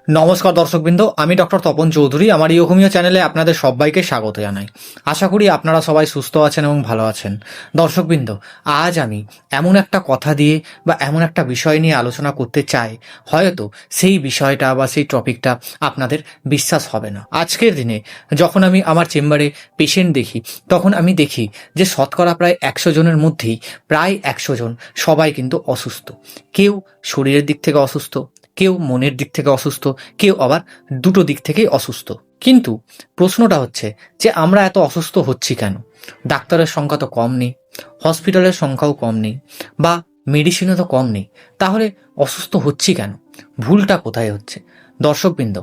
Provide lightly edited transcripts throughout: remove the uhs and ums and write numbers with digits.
নমস্কার দর্শকবৃন্দ, আমি ডক্টর তপন চৌধুরী। আমার ইয়োগমিও চ্যানেলে আপনাদের সবাইকে স্বাগত জানাই। আশা করি আপনারা সবাই সুস্থ আছেন এবং ভালো আছেন। দর্শকবৃন্দ, আজ আমি এমন একটা কথা দিয়ে বা এমন একটা বিষয় নিয়ে আলোচনা করতে চাই, হয়তো সেই বিষয়টা বা সেই টপিকটা আপনাদের বিশ্বাস হবে না। আজকের দিনে যখন আমি আমার চেম্বারে পেশেন্ট দেখি, তখন আমি দেখি যে শতকরা প্রায় 100 জনের মধ্যেই প্রায় 100 জন সবাই কিন্তু অসুস্থ। কেউ শরীরের দিক থেকে অসুস্থ, কেউ মনের দিক থেকে অসুস্থ, কেউ আবার দুটো দিক থেকেই অসুস্থ। কিন্তু প্রশ্নটা হচ্ছে যে আমরা এত অসুস্থ হচ্ছি কেন? ডাক্তারের সংখ্যা তো কম নেই, হসপিটালের সংখ্যাও কম নেই, বা মেডিসিনও তো কম নেই, তাহলে অসুস্থ হচ্ছি কেন? ভুলটা কোথায় হচ্ছে? দর্শকবৃন্দ,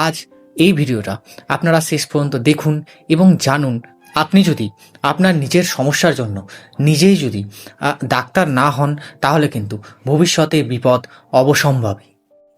আজ এই ভিডিওটা আপনারা শেষ পর্যন্ত দেখুন এবং জানুন। আপনি যদি আপনার নিজের সমস্যার জন্য নিজেই যদি ডাক্তার না হন, তাহলে কিন্তু ভবিষ্যতে বিপদ অবশ্যম্ভাবী।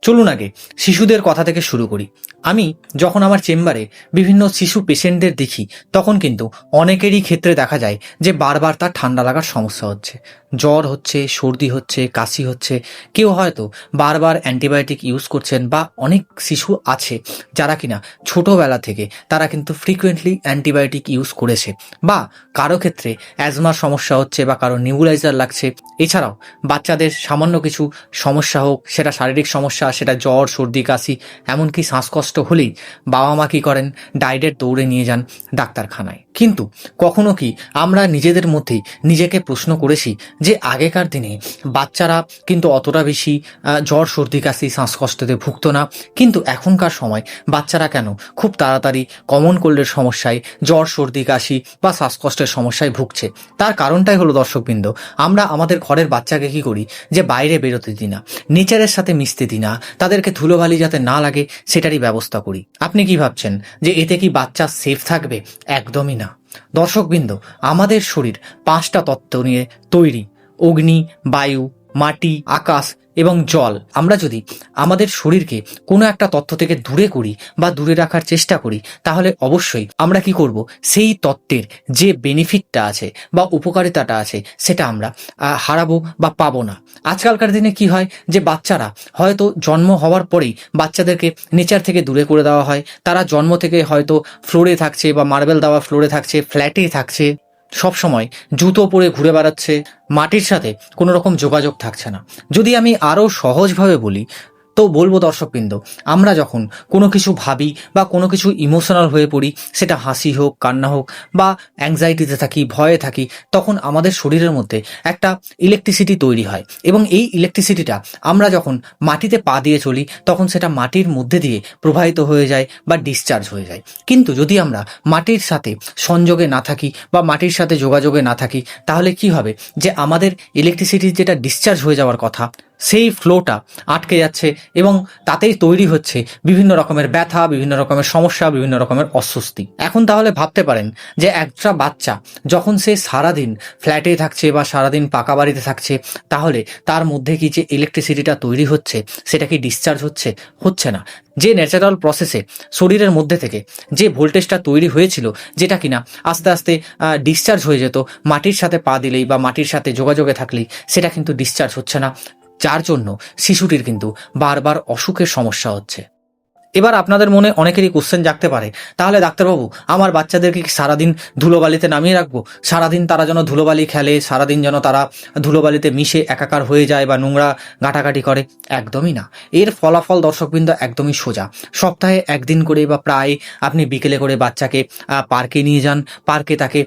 চলুন আগে শিশুদের কথা থেকে শুরু করি। আমি যখন আমার চেম্বারে বিভিন্ন শিশু পেশেন্টদের দেখি, তখন কিন্তু অনেকেরই ক্ষেত্রে দেখা যায় যে বারবার তার ঠান্ডা লাগার সমস্যা হচ্ছে, জ্বর হচ্ছে, সর্দি হচ্ছে, কাশি হচ্ছে। কেউ হয়তো বারবার অ্যান্টিবায়োটিক ইউজ করছেন, বা অনেক শিশু আছে যারা কিনা ছোটোবেলা থেকে তারা কিন্তু ফ্রিকুয়েন্টলি অ্যান্টিবায়োটিক ইউজ করেছে, বা কারো ক্ষেত্রে অ্যাজমার সমস্যা হচ্ছে, বা কারো নিউবুলাইজার লাগছে। এছাড়াও বাচ্চাদের সামান্য কিছু সমস্যা হোক, সেটা শারীরিক সমস্যা, সেটা জ্বর, সর্দি, কাশি, এমনকি শ্বাসকষ্ট হলেই বাবা মা কী করেন? ডাইরেক্ট দৌড়ে নিয়ে যান ডাক্তারখানায়। কিন্তু কখনো কি আমরা নিজেদের মধ্যেই নিজেকে প্রশ্ন করেছি যে আগেকার দিনে বাচ্চারা কিন্তু অতটা বেশি জ্বর, সর্দি, কাশি, শ্বাসকষ্টতে ভুগতো না, কিন্তু এখনকার সময় বাচ্চারা কেন খুব তাড়াতাড়ি কমন কোল্ডের সমস্যায়, জ্বর, সর্দি, কাশি বা শ্বাসকষ্টের সমস্যায় ভুগছে? তার কারণটাই হলো দর্শকবৃন্দ, আমরা আমাদের ঘরের বাচ্চাকে কী করি? যে বাইরে বেরোতে দিই না, নেচারের সাথে মিশতে দিই না, তাদেরকে ধুলোবালি যাতে না লাগে সেটারই ব্যবস্থা করি। আপনি কি ভাবছেন যে এতে কি বাচ্চা সেফ থাকবে? একদমই না। দর্শকবৃন্দ, আমাদের শরীর 5টা তত্ত্ব নিয়ে তৈরি: অগ্নি, বায়ু, মাটি, আকাশ এবং জল। আমরা যদি আমাদের শরীরকে কোনো একটা তত্ত্ব থেকে দূরে করি বা দূরে রাখার চেষ্টা করি, তাহলে অবশ্যই আমরা কি করব? সেই তত্ত্বের যে বেনিফিটটা আছে বা উপকারিতাটা আছে, সেটা আমরা হারাবো বা পাবো না। আজকালকার দিনে কি হয় যে বাচ্চারা হয়তো জন্ম হওয়ার পরেই বাচ্চাদেরকে নেচার থেকে দূরে করে দেওয়া হয়। তারা জন্ম থেকে হয়তো ফ্লোরে থাকছে, বা মার্বেল দেওয়া ফ্লোরে থাকছে, ফ্ল্যাটে থাকছে, সব সময় জুতো পরে ঘুরে বেড়াচ্ছে, মাটির সাথে কোনো রকম যোগাযোগ থাকছে না। যদি আমি আরও সহজভাবে বলি, তো বলবো দর্শকবৃন্দ, আমরা যখন কোনো কিছু ভাবি বা কোনো কিছু ইমোশনাল হয়ে পড়ি, সেটা হাসি হোক, কান্না হোক, বা অ্যাংজাইটিতে থাকি, ভয়ে থাকি, তখন আমাদের শরীরের মধ্যে একটা ইলেকট্রিসিটি তৈরি হয়, এবং এই ইলেকট্রিসিটিটা আমরা যখন মাটিতে পা দিয়ে চলি, তখন সেটা মাটির মধ্যে দিয়ে প্রবাহিত হয়ে যায় বা ডিসচার্জ হয়ে যায়। কিন্তু যদি আমরা মাটির সাথে সংযোগে না থাকি বা মাটির সাথে যোগাযোগে না থাকি, তাহলে কি হবে? যে আমাদের ইলেকট্রিসিটি যেটা ডিসচার্জ হয়ে যাওয়ার কথা, সেই ফ্লোটা আটকে যাচ্ছে, এবং তাতেই তৈরি হচ্ছে বিভিন্ন রকমের ব্যথা, বিভিন্ন রকমের সমস্যা, বিভিন্ন রকমের অস্বস্তি। এখন তাহলে ভাবতে পারেন যে একটা বাচ্চা যখন সে সারাদিন ফ্ল্যাটে থাকছে বা সারাদিন পাকা বাড়িতে থাকছে, তাহলে তার মধ্যে কি যে ইলেকট্রিসিটিটা তৈরি হচ্ছে, সেটা কি ডিসচার্জ হচ্ছে? হচ্ছে না। যে ন্যাচারাল প্রসেসে শরীরের মধ্যে থেকে যে ভোল্টেজটা তৈরি হয়েছিল, যেটা কিনা আস্তে আস্তে ডিসচার্জ হয়ে যেত মাটির সাথে পা দিলেই বা মাটির সাথে যোগাযোগে থাকলেই, সেটা কিন্তু ডিসচার্জ হচ্ছে না, যার জন্য শিশুটির কিন্তু বারবার অসুখের সমস্যা হচ্ছে। এবার আপনাদের মনে অনেকেরই কোশ্চেন জাগতে পারে, তাহলে ডাক্তারবাবু, আমার বাচ্চাদেরকে কি সারাদিন ধুলোবালিতে নামিয়ে রাখবো? সারাদিন তারা যেন ধুলোবালি খেলে, সারাদিন যেন তারা ধুলোবালিতে মিশে একাকার হয়ে যায় বা নোংরা ঘাটাঘাটি করে? একদমই না। এর ফলাফল দর্শকবৃন্দ একদমই সোজা। সপ্তাহে একদিন করে বা প্রায় আপনি বিকেলে করে বাচ্চাকে পার্কে নিয়ে যান। পার্কে তাকে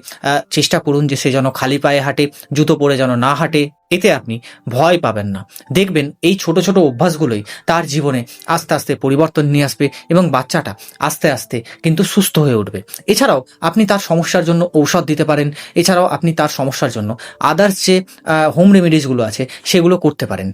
চেষ্টা করুন যে সে যেন খালি পায়ে হাঁটে, জুতো পরে যেন না হাঁটে। এতে আপনি ভয় পাবেন না। দেখবেন এই ছোট ছোট অভ্যাসগুলোই তার জীবনে আস্তে আস্তে পরিবর্তন নিয়ে আসবে, এবং বাচ্চাটা আস্তে আস্তে কিন্তু সুস্থ হয়ে উঠবে। এছাড়াও আপনি তার সমস্যার জন্য ঔষধ দিতে পারেন। এছাড়াও আপনি তার সমস্যার জন্য আদার্স যে হোম রেমেডিসগুলো আছে, সেগুলো করতে পারেন।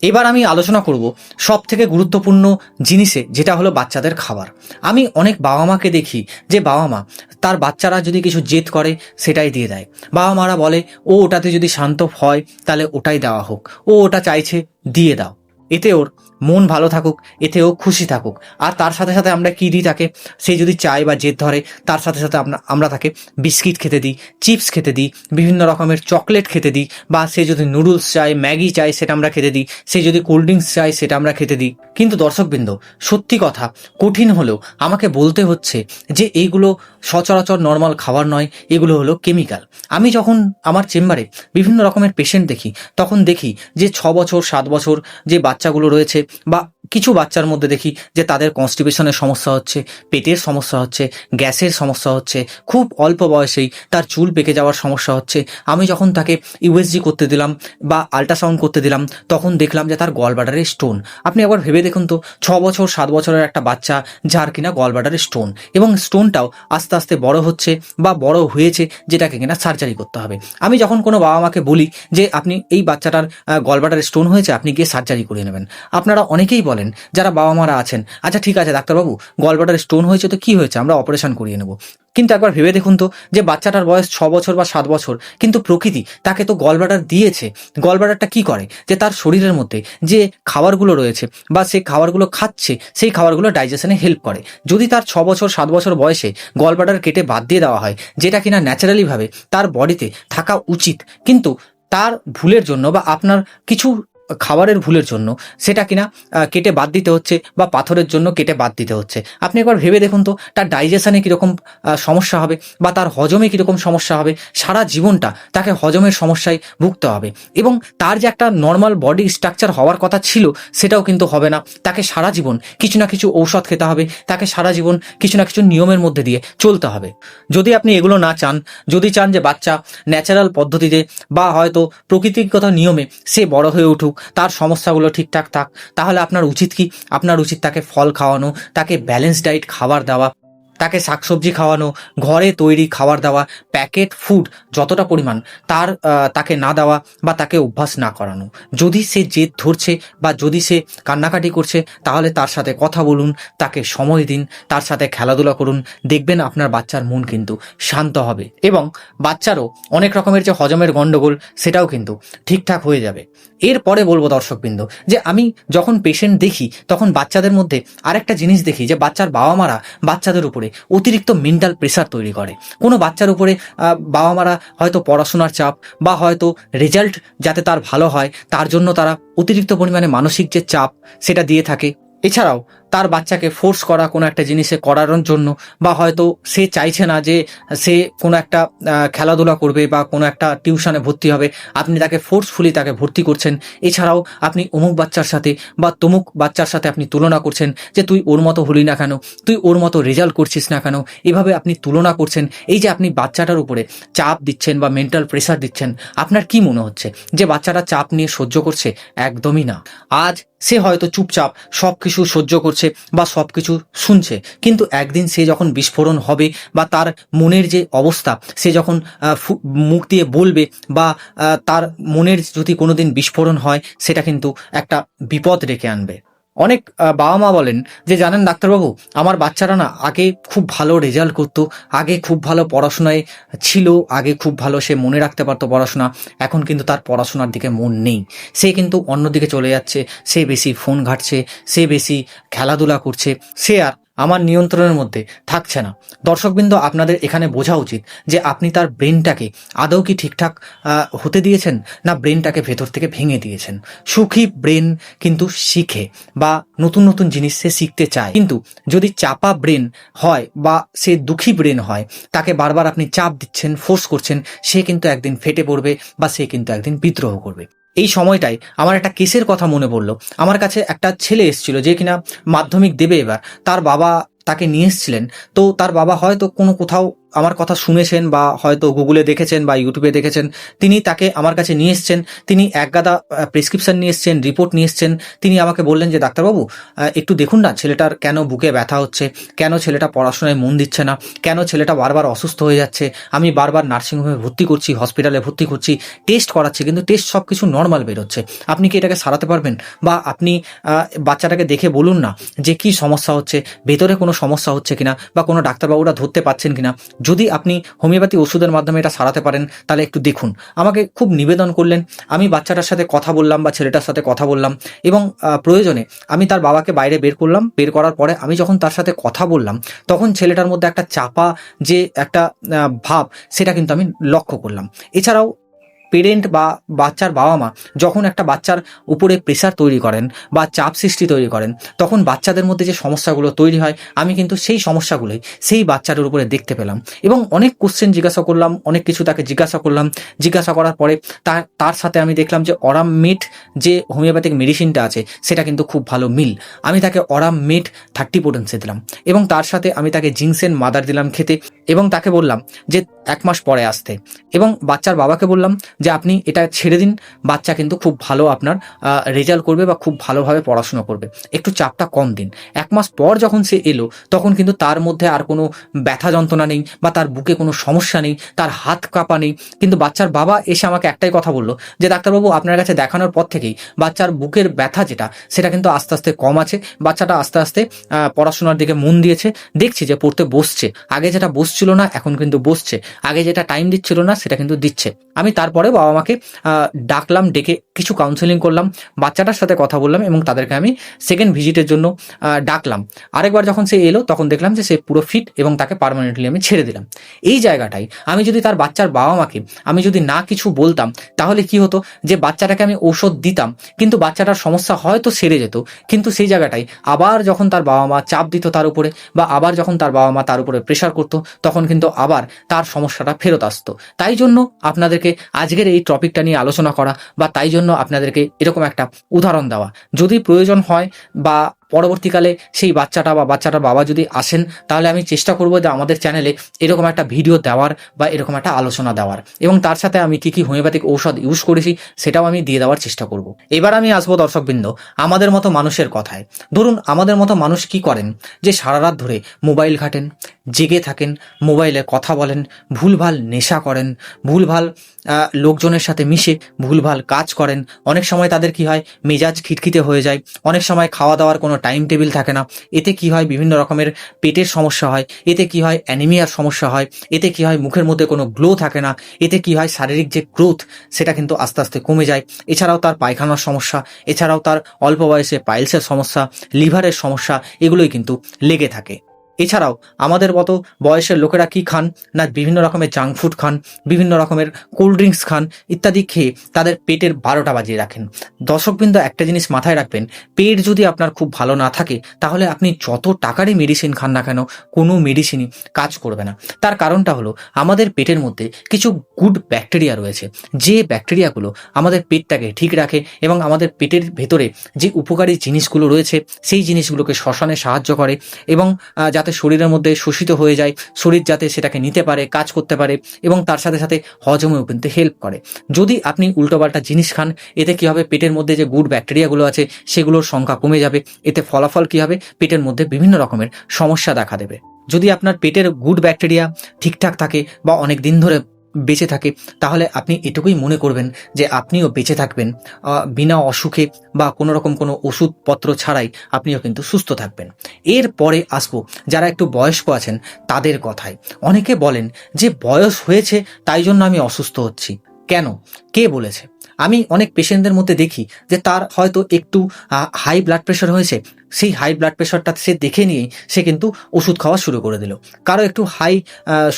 এবার আমি আলোচনা করব সব থেকে গুরুত্বপূর্ণ জিনিসে, যেটা হলো বাচ্চাদের খাবার। আমি অনেক বাবা মাকে দেখি যে বাবা মা তার বাচ্চারা যদি কিছু জেদ করে, সেটাই দিয়ে দেয়। বাবা মারা বলে, ও ওটাতে যদি শান্ত হয় তাহলে ওটাই দেওয়া হোক, ও ওটা চাইছে, দিয়ে দাও। এতে ওর মন ভালো থাকুক, এতে ও খুশি থাকুক। আর তার সাথে সাথে আমরা কী দিই তাকে, সে যদি চায় বা জেদ ধরে, তার সাথে সাথে আমরা তাকে বিস্কিট খেতে দিই, চিপস খেতে দিই, বিভিন্ন রকমের চকলেট খেতে দিই, বা সে যদি নুডলস চায়, ম্যাগি চায়, সেটা আমরা খেতে দিই, সে যদি কোল্ড ড্রিঙ্কস চায় সেটা আমরা খেতে দিই। কিন্তু দর্শকবৃন্দ, সত্যি কথা, কঠিন হলেও আমাকে বলতে হচ্ছে যে এইগুলো সচরাচর নর্মাল খাবার নয়, এগুলো হলো কেমিক্যাল। আমি যখন আমার চেম্বারে বিভিন্ন রকমের পেশেন্ট দেখি, তখন দেখি যে 6 বছর 7 বছর যে বাচ্চাগুলো রয়েছে, বা কিছু বাচ্চার মধ্যে দেখি যে তাদের কনস্টিপেশনের সমস্যা হচ্ছে, পেটের সমস্যা হচ্ছে, গ্যাসের সমস্যা হচ্ছে, খুব অল্প বয়সেই তার চুল পেকে যাওয়ার সমস্যা হচ্ছে। আমি যখন তাকে ইউএসজি করতে দিলাম বা আল্ট্রাসাউন্ড করতে দিলাম, তখন দেখলাম যে তার গলব্লাডারে স্টোন। আপনি একবার ভেবে দেখুন তো, 6 বছর 7 বছরের একটা বাচ্চা যার কিনা গলব্লাডারে স্টোন, এবং স্টোনটাও আস্তে আস্তে বড় হচ্ছে বা বড় হয়েছে, যেটাকে কিনা সার্জারি করতে হবে। আমি যখন কোনো বাবা মাকে বলি যে আপনি এই বাচ্চাটার গলব্লাডারে স্টোন হয়েছে, আপনি গিয়ে সার্জারি করিয়ে নেবেন, আপনারা অনেকেই বলেন, যারা বাবা মারা আছেন, আচ্ছা ঠিক আছে ডাক্তারবাবু, গলব্লাডারে স্টোন হয়েছে তো কি হয়েছে, আমরা অপারেশন করিয়ে নেব। কিন্তু একবার ভেবে দেখুন তো, যে বাচ্চাটার বয়স 6 বছর বা 7 বছর, কিন্তু প্রকৃতি তাকে তো গলব্লাডার দিয়েছে। গলব্লাডারটা কি করে, যে তার শরীরের মধ্যে যে খাবারগুলো রয়েছে বা সে খাবারগুলো খাচ্ছে, সেই খাবারগুলো ডাইজেশনে হেল্প করে। যদি তার 6 বছর 7 বছর বয়সে গলব্লাডার কেটে বাদ দিয়ে দেওয়া হয়, যেটা কিনা ন্যাচারালিভাবে তার বডিতে থাকা উচিত, কিন্তু তার ভুলের জন্য বা আপনার কিছু খাবারের ভুলের জন্য সেটা কিনা কেটে বাদ দিতে হচ্ছে, বা পাথরের জন্য কেটে বাদ দিতে হচ্ছে। আপনি একবার ভেবে দেখুন তো, তার ডাইজেশনে কীরকম সমস্যা হবে, বা তার হজমে কীরকম সমস্যা হবে। সারা জীবনটা তাকে হজমের সমস্যায় ভুগতে হবে, এবং তার যে একটা নর্মাল বডি স্ট্রাকচার হওয়ার কথা ছিল, সেটাও কিন্তু হবে না। তাকে সারা জীবন কিছু না কিছু ঔষধ খেতে হবে, তাকে সারা জীবন কিছু না কিছু নিয়মের মধ্যে দিয়ে চলতে হবে। যদি আপনি এগুলো না চান, যদি চান যে বাচ্চা ন্যাচারাল পদ্ধতিতে বা হয়তো প্রকৃতিগত নিয়মে সে বড় হয়ে উঠুক, তার সমস্যাগুলো ঠিকঠাক থাক, তাহলে আপনার উচিত কি, আপনার উচিত তাকে ফল খাওয়ানো, তাকে ব্যালেন্স ডায়েট খাবার দেওয়া, তাকে শাকসবজি খাওয়ানো, ঘরে তৈরি খাবার দেওয়া, প্যাকেট ফুড যতটা পরিমাণ তাকে না দেওয়া বা তাকে অভ্যাস না করানো। যদি সে জেদ ধরছে বা যদি সে কান্নাকাটি করছে, তাহলে তার সাথে কথা বলুন, তাকে সময় দিন, তার সাথে খেলাধুলা করুন। দেখবেন আপনার বাচ্চার মন কিন্তু শান্ত হবে, এবং বাচ্চারও অনেক রকমের যে হজমের গণ্ডগোল, সেটাও কিন্তু ঠিকঠাক হয়ে যাবে। এরপরে বলবো দর্শকবৃন্দ, যে আমি যখন পেশেন্ট দেখি, তখন বাচ্চাদের মধ্যে আরেকটা জিনিস দেখি, যে বাচ্চার বাবা মারা বাচ্চাদের উপরে অতিরিক্ত মেন্টাল প্রেসার তৈরি করে। কোনো বাচ্চার উপরে বাবা মারা হয়তো পড়াশোনার চাপ বা হয়তো রেজাল্ট যাতে তার ভালো হয়, তার জন্য তারা অতিরিক্ত পরিমাণে মানসিক যে চাপ সেটা দিয়ে থাকে। এছাড়াও তার বাচ্চাকে ফোর্স করা কোনো একটা জিনিসে করানোর জন্য, বা হয়তো সে চাইছে না যে সে কোনো একটা খেলাধুলা করবে বা কোনো একটা টিউশনে ভর্তি হবে, আপনি তাকে ফোর্সফুলি তাকে ভর্তি করছেন। এছাড়াও আপনি অমুক বাচ্চার সাথে বা তমুক বাচ্চার সাথে আপনি তুলনা করছেন, যে তুই ওর মতো হলি না কেন, তুই ওর মতো রেজাল্ট করছিস না কেন, এভাবে আপনি তুলনা করছেন। এই যে আপনি বাচ্চাটার উপরে চাপ দিচ্ছেন বা মেন্টাল প্রেসার দিচ্ছেন, আপনার কি মনে হচ্ছে যে বাচ্চাটা চাপ নিয়ে সহ্য করছে? একদমই না। আজ সে হয়তো চুপচাপ সব কিছু সহ্য করছে বা সব কিছু শুনছে, কিন্তু একদিন সে যখন বিস্ফোরণ হবে, বা তার মনের যে অবস্থা, সে যখন মুখ দিয়ে বলবে, বা তার মনের যদি কোনোদিন বিস্ফোরণ হয়, সেটা কিন্তু একটা বিপদ ডেকে আনবে। অনেক বাবা মা বলেন যে, জানেন ডাক্তারবাবু, আমার বাচ্চারা না আগে খুব ভালো রেজাল্ট করতো, আগে খুব ভালো পড়াশোনায় ছিল, আগে খুব ভালো সে মনে রাখতে পারতো পড়াশোনা, এখন কিন্তু তার পড়াশোনার দিকে মন নেই, সে কিন্তু অন্যদিকে চলে যাচ্ছে, সে বেশি ফোন ঘাঁটছে, সে বেশি খেলাধুলা করছে, সে আর আমার নিয়ন্ত্রণের মধ্যে থাকছে না। দর্শকবৃন্দ, আপনাদের এখানে বোঝা উচিত যে আপনি তার ব্রেনটাকে আদৌ কি ঠিকঠাক হতে দিয়েছেন, না ব্রেনটাকে ভেতর থেকে ভেঙে দিয়েছেন। সুখী ব্রেন কিন্তু শিখে, বা নতুন নতুন জিনিস সে শিখতে চায়, কিন্তু যদি চাপা ব্রেন হয় বা সে দুঃখী ব্রেন হয়, তাকে বারবার আপনি চাপ দিচ্ছেন, ফোর্স করছেন, সে কিন্তু একদিন ফেটে পড়বে, বা সে কিন্তু একদিন বিদ্রোহ করবে। এই সময়টায় আমার একটা কেসের কথা মনে পড়লো। আমার কাছে একটা ছেলে এসেছিল, যে কিনা মাধ্যমিক দেবে এবার। তার বাবা তাকে নিয়ে এসেছিলেন। তো তার বাবা হয়তো কোথাও আমার কথা শুনেছেন, বা হয়তো গুগলে দেখেছেন বা ইউটিউবে দেখেছেন, তিনি তাকে আমার কাছে নিয়ে এসছেন। তিনি একগাদা প্রেসক্রিপশন নিয়ে এসছেন, রিপোর্ট নিয়ে এসছেন। তিনি আমাকে বললেন যে, ডাক্তারবাবু একটু দেখুন না, ছেলেটার কেন বুকে ব্যথা হচ্ছে, কেন ছেলেটা পড়াশোনায় মন দিচ্ছে না, কেন ছেলেটা বারবার অসুস্থ হয়ে যাচ্ছে, আমি বারবার নার্সিংহোমে ভর্তি করছি, হসপিটালে ভর্তি করছি, টেস্ট করাচ্ছি, কিন্তু টেস্ট সব কিছু নর্মাল বেরোচ্ছে। আপনি কি এটাকে সারাতে পারবেন? বা আপনি বাচ্চাটাকে দেখে বলুন না যে কি সমস্যা হচ্ছে, ভেতরে কোনো সমস্যা হচ্ছে কিনা, বা কোনো ডাক্তারবাবুরা ধরতে পারছেন কিনা। যদি আপনি হোমিওপ্যাথি ওষুধের মাধ্যমে এটা সারাতে পারেন তাহলে একটু দেখুন। আমাকে খুব নিবেদন করলেন, আমি বাচ্চাটার সাথে কথা বললাম বা ছেলেটার সাথে কথা বললাম এবং প্রয়োজনে আমি তার বাবাকে বাইরে বের করলাম। বের করার পরে আমি যখন তার সাথে কথা বললাম তখন ছেলেটার মধ্যে একটা চাপা যে একটা ভাব, সেটা কিন্তু আমি লক্ষ্য করলাম। এছাড়াও পেরেন্ট বা বাচ্চার বাবা মা যখন একটা বাচ্চার উপরে প্রেশার তৈরি করেন বা চাপ সৃষ্টি তৈরি করেন, তখন বাচ্চাদের মধ্যে যে সমস্যাগুলো তৈরি হয়, আমি কিন্তু সেই সমস্যাগুলোই সেই বাচ্চাটার উপরে দেখতে পেলাম এবং অনেক কোশ্চেন জিজ্ঞাসা করলাম, অনেক কিছু তাকে জিজ্ঞাসা করলাম। জিজ্ঞাসা করার পরে তার সাথে আমি দেখলাম যে অরাম মিট যে হোমিওপ্যাথিক মেডিসিনটা আছে সেটা কিন্তু খুব ভালো মিল। আমি তাকে অরাম মিট 30 পোটেন্সি দিলাম এবং তার সাথে আমি তাকে জিংসেন মাদার দিলাম খেতে এবং তাকে বললাম যে 1 মাস পরে আসতে এবং বাচ্চার বাবাকে বললাম যে আপনি এটা ছেড়ে দিন, বাচ্চা কিন্তু খুব ভালো আপনার রেজাল্ট করবে বা খুব ভালোভাবে পড়াশোনা করবে, একটু চাপটা কম দিন। 1 মাস পর যখন সে এলো তখন কিন্তু তার মধ্যে আর কোনো ব্যথা যন্ত্রণা নেই বা তার বুকে কোনো সমস্যা নেই, তার হাত কাঁপা নেই। কিন্তু বাচ্চার বাবা এসে আমাকে একটাই কথা বললো যে ডাক্তারবাবু আপনার কাছে দেখানোর পর থেকেই বাচ্চার বুকের ব্যথা সেটা কিন্তু আস্তে আস্তে কম আছে, বাচ্চাটা আস্তে আস্তে পড়াশোনার দিকে মন দিয়েছে, দেখছি যে পড়তে বসছে, আগে যেটা বসছিল না এখন কিন্তু বসছে, আগে যেটা টাইম দিচ্ছিল না সেটা কিন্তু দিচ্ছে। আমি তারপরে বাবা মাকে ডাকলাম, ডেকে কিছু কাউন্সেলিং করলাম, বাচ্চাটার সাথে কথা বললাম এবং তাদেরকে আমি সেকেন্ড ভিজিটের জন্য ডাকলাম। আরেকবার যখন সে এলো তখন দেখলাম যে সে পুরো ফিট এবং তাকে পার্মানেন্টলি আমি ছেড়ে দিলাম। এই জায়গাটাই আমি যদি তার বাচ্চার বাবা মাকে আমি যদি না কিছু বলতাম তাহলে কি হতো, যে বাচ্চাটাকে আমি ঔষধ দিতাম কিন্তু বাচ্চাটার সমস্যা হয়তো সেরে যেত, কিন্তু সেই জায়গাটাই আবার যখন তার বাবা মা চাপ দিত তার উপরে বা আবার যখন তার বাবা মা তার উপরে প্রেশার করতো তখন কিন্তু আবার তার সমস্যাটা ফেরত আসতো। তাই জন্য আপনাদেরকে আজকের এই টপিকটা নিয়ে আলোচনা করা বা তাই জন্য আপনাদেরকে এরকম একটা উদাহরণ দেওয়া। যদি প্রয়োজন হয় বা পরবর্তীকালে সেই বাচ্চাটা বা বাচ্চাটার বাবা যদি আসেন তাহলে আমি চেষ্টা করব যে আমাদের চ্যানেলে এরকম একটা ভিডিও দেওয়ার বা এরকম একটা আলোচনা দেওয়ার এবং তার সাথে আমি কি হোমিওপ্যাথিক ঔষধ ইউজ করেছি সেটাও আমি দিয়ে দেওয়ার চেষ্টা করব। এবার আমি আসবো দর্শকবৃন্দ আমাদের মতো মানুষের কথায়। ধরুন আমাদের মতো মানুষ কি করেন, যে সারা রাত ধরে মোবাইল ঘাটেন, জেগে থাকেন, মোবাইলে কথা বলেন, ভুলভাল নেশা করেন, ভুলভাল লোকজনের সাথে মিশে ভুলভাল কাজ করেন। অনেক সময় তাদের কি হয়, মেজাজ খিটখিটে হয়ে যায়, অনেক সময় খাওয়া দাওয়ার কোনো টাইম টেবিল থাকে না। এতে কি হয়, বিভিন্ন রকমের পেটের সমস্যা হয়, এতে কি হয়, অ্যানিমিয়ার সমস্যা হয়, এতে কি হয়, মুখের মধ্যে কোনো গ্লো থাকে না, এতে কি হয়, শারীরিক যে গ্রোথ সেটা কিন্তু আস্তে আস্তে কমে যায়। এছাড়াও তার পায়খানার সমস্যা, এছাড়াও তার অল্প বয়সে পাইলসের সমস্যা, লিভারের সমস্যা, এগুলোই কিন্তু লেগে থাকে। এছাড়াও আমাদের মতো বয়সের লোকেরা কি খান না, বিভিন্ন রকমের জাঙ্ক ফুড খান, বিভিন্ন রকমের কোল্ড ড্রিঙ্কস খান, ইত্যাদি খেয়ে তাদের পেটের 12টা বাজিয়ে রাখেন। দর্শকবৃন্দ একটা জিনিস মাথায় রাখবেন, পেট যদি আপনার খুব ভালো না থাকে তাহলে আপনি যত টাকারই মেডিসিন খান না কেন কোনো মেডিসিনই কাজ করবে না। তার কারণটা হলো আমাদের পেটের মধ্যে কিছু গুড ব্যাকটেরিয়া রয়েছে, যে ব্যাকটেরিয়াগুলো আমাদের পেটটাকে ঠিক রাখে এবং আমাদের পেটের ভেতরে যে উপকারী জিনিসগুলো রয়েছে সেই জিনিসগুলোকে শ্বসনে সাহায্য করে এবং যাতে শরীরের মধ্যে শোষিত হয়ে যায়, শরীর যাতে সেটাকে নিতে পারে, কাজ করতে পারে এবং তার সাথে সাথে হজমেও কিন্তু হেল্প করে। যদি আপনি উল্টোপাল্টা জিনিস খান এতে কি হবে, পেটের মধ্যে যে গুড ব্যাকটেরিয়াগুলো আছে সেগুলোর সংখ্যা কমে যাবে। এতে ফলাফল কি হবে, পেটের মধ্যে বিভিন্ন রকমের সমস্যা দেখা দেবে। যদি আপনার পেটের গুড ব্যাকটেরিয়া ঠিকঠাক থাকে বা অনেক দিন ধরে বেঁচে থাকে তাহলে আপনি এটুকুই মনে করবেন যে আপনিও বেঁচে থাকবেন, বিনা অসুখে বা কোনো রকম কোনো ওষুধপত্র ছাড়াই আপনিও কিন্তু সুস্থ থাকবেন। এরপরে আসবো যারা একটু বয়স্ক আছেন তাদের কথায়। অনেকে বলেন যে বয়স হয়েছে তাই জন্য আমি অসুস্থ হচ্ছি। কেন, কে বলেছে? আমি অনেক পেশেন্টদের মধ্যে দেখি যে তার হয়তো একটু হাই ব্লাড প্রেশার হয়েছে, সেই হাই ব্লাড প্রেশারটা সে দেখে নিয়েই সে কিন্তু ওষুধ খাওয়া শুরু করে দিল। কারো একটু হাই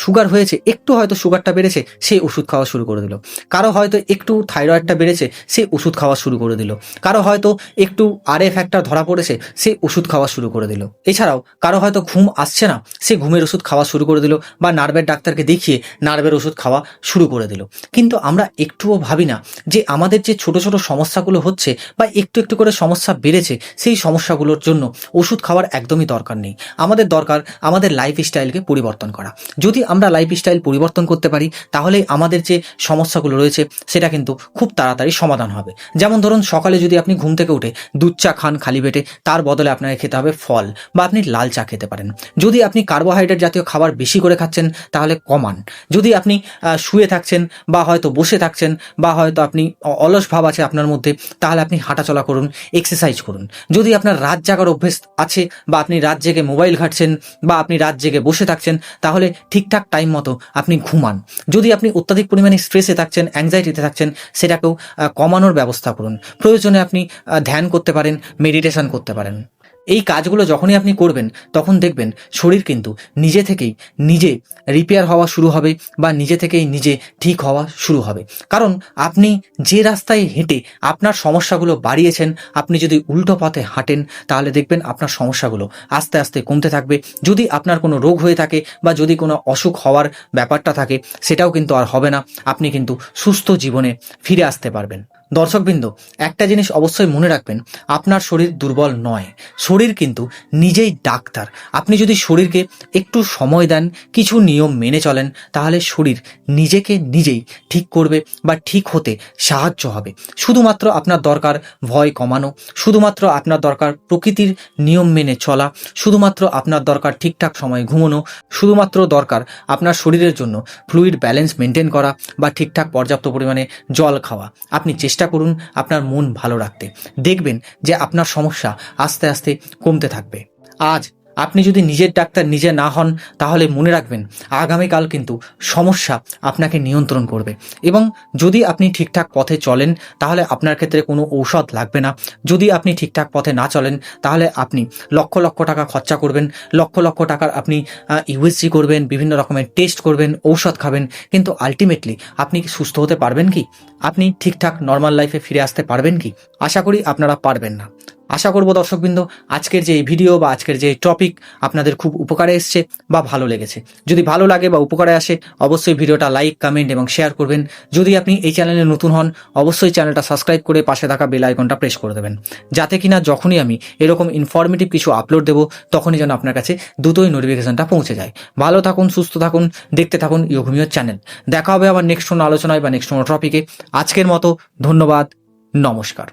সুগার হয়েছে, একটু হয়তো সুগারটা বেড়েছে, সে ওষুধ খাওয়া শুরু করে দিল। কারো হয়তো একটু থাইরয়েডটা বেড়েছে, সে ওষুধ খাওয়া শুরু করে দিল। কারো হয়তো একটু আরএ ফ্যাক্টর ধরা পড়েছে, সে ওষুধ খাওয়া শুরু করে দিল। এছাড়াও কারো হয়তো ঘুম আসছে না, সে ঘুমের ওষুধ খাওয়া শুরু করে দিল বা নার্ভের ডাক্তারকে দেখিয়ে নার্ভের ওষুধ খাওয়া শুরু করে দিল। কিন্তু আমরা একটুও ভাবি না যে আমাদের যে ছোট ছোট সমস্যাগুলো হচ্ছে বা একটু একটু করে সমস্যা বেড়েছে, সেই সমস্যাগুলোর জন্য ওষুধ খাওয়ার একদমই দরকার নেই। আমাদের দরকার আমাদের লাইফস্টাইলকে পরিবর্তন করা। যদি আমরা লাইফস্টাইল পরিবর্তন করতে পারি তাহলে আমাদের যে সমস্যাগুলো রয়েছে সেটা কিন্তু খুব তাড়াতাড়ি সমাধান হবে। যেমন ধরুন সকালে যদি আপনি ঘুম থেকে উঠে দুধ চা খান খালি পেটে, তার বদলে আপনাকে খেতে হবে ফল বা আপনি লাল চা খেতে পারেন। যদি আপনি কার্বোহাইড্রেট জাতীয় খাবার বেশি করে খাচ্ছেন তাহলে কমান। যদি আপনি শুয়ে থাকছেন বা হয়তো বসে থাকছেন বা হয়তো আপনি অলস ভাব আছে আপনার মধ্যে, তাহলে আপনি হাঁটাচলা করুন, এক্সারসাইজ করুন। যদি আপনার রাত জাগার অভ্যেস আছে, বা আপনি রাত জেগে মোবাইল ঘাঁটছেন, বা আপনি রাত জেগে বসে থাকছেন, তাহলে ঠিকঠাক টাইম মতো আপনি ঘুমান। যদি আপনি অত্যাধিক পরিমাণে স্ট্রেসে থাকছেন, অ্যাংজাইটিতে থাকছেন, সেটাকেও কমানোর ব্যবস্থা করুন। প্রয়োজনে আপনি ধ্যান করতে পারেন, মেডিটেশন করতে পারেন। এই কাজগুলো যখনই আপনি করবেন তখন দেখবেন শরীর কিন্তু নিজে থেকেই নিজে রিপেয়ার হওয়া শুরু হবে, বা নিজে থেকেই নিজে ঠিক হওয়া শুরু হবে। কারণ আপনি যে রাস্তায় হেঁটে আপনার সমস্যাগুলো বাড়িয়েছেন, আপনি যদি উল্টো পথে হাঁটেন তাহলে দেখবেন আপনার সমস্যাগুলো আস্তে আস্তে কমতে থাকবে। যদি আপনার কোনো রোগ হয়ে থাকে, বা যদি কোনো অসুখ হওয়ার ব্যাপারটা থাকে, সেটাও কিন্তু আর হবে না। আপনি কিন্তু সুস্থ জীবনে ফিরে আসতে পারবেন। দর্শকবৃন্দ, একটা জিনিস অবশ্যই মনে রাখবেন, আপনার শরীর দুর্বল নয়, শরীর কিন্তু নিজেই ডাক্তার। আপনি যদি শরীরকে একটু সময় দেন, কিছু নিয়ম মেনে চলেন, তাহলে শরীর নিজেকে নিজেই ঠিক করবে, বা ঠিক হতে সাহায্য হবে। শুধুমাত্র আপনার দরকার ভয় কমানো, শুধুমাত্র আপনার দরকার প্রকৃতির নিয়ম মেনে চলা, শুধুমাত্র আপনার দরকার ঠিকঠাক সময়ে ঘুমানো, শুধুমাত্র দরকার আপনার শরীরের জন্য ফ্লুইড ব্যালেন্স মেনটেন করা, বা ঠিকঠাক পর্যাপ্ত পরিমাণে জল খাওয়া। আপনি চেষ্টা করুন আপনার মন ভালো রাখতে, দেখবেন যে আপনার সমস্যা আস্তে আস্তে কমতে থাকবে। আজ আপনি যদি নিজের ডাক্তার নিজে না হন, তাহলে মনে রাখবেন আগামীকাল কিন্তু সমস্যা আপনাকে নিয়ন্ত্রণ করবে। এবং যদি আপনি ঠিকঠাক পথে চলেন, তাহলে আপনার ক্ষেত্রে কোনো ঔষধ লাগবে না। যদি আপনি ঠিকঠাক পথে না চলেন, তাহলে আপনি লক্ষ লক্ষ টাকা খরচা করবেন, লক্ষ লক্ষ টাকার আপনি ইউএসজি করবেন, বিভিন্ন রকমের টেস্ট করবেন, ঔষধ খাবেন, কিন্তু আলটিমেটলি আপনি কি সুস্থ হতে পারবেন কি? আপনি ঠিকঠাক নর্মাল লাইফে ফিরে আসতে পারবেন কি? আশা করি আপনারা পারবেন না। আশা করব দর্শকবৃন্দ, আজকের যে এই ভিডিও বা আজকের যে টপিক আপনাদের খুব উপকারে এসছে বা ভালো লেগেছে। যদি ভালো লাগে বা উপকারে আসে, অবশ্যই ভিডিওটা লাইক, কমেন্ট এবং শেয়ার করবেন। যদি আপনি এই চ্যানেলে নতুন হন, অবশ্যই চ্যানেলটা সাবস্ক্রাইব করে পাশে থাকা বেল আইকনটা প্রেস করে দেবেন, যাতে কিনা যখনই আমি এরকম ইনফরমেটিভ কিছু আপলোড দেবো, তখনই যেন আপনার কাছে দ্রুতই নোটিফিকেশনটা পৌঁছে যায়। ভালো থাকুন, সুস্থ থাকুন, দেখতে থাকুন ইয়োগমিও চ্যানেল। দেখা হবে আবার নেক্সট কোনো আলোচনায় বা নেক্সট কোনো টপিকে। আজকের মতো ধন্যবাদ, নমস্কার।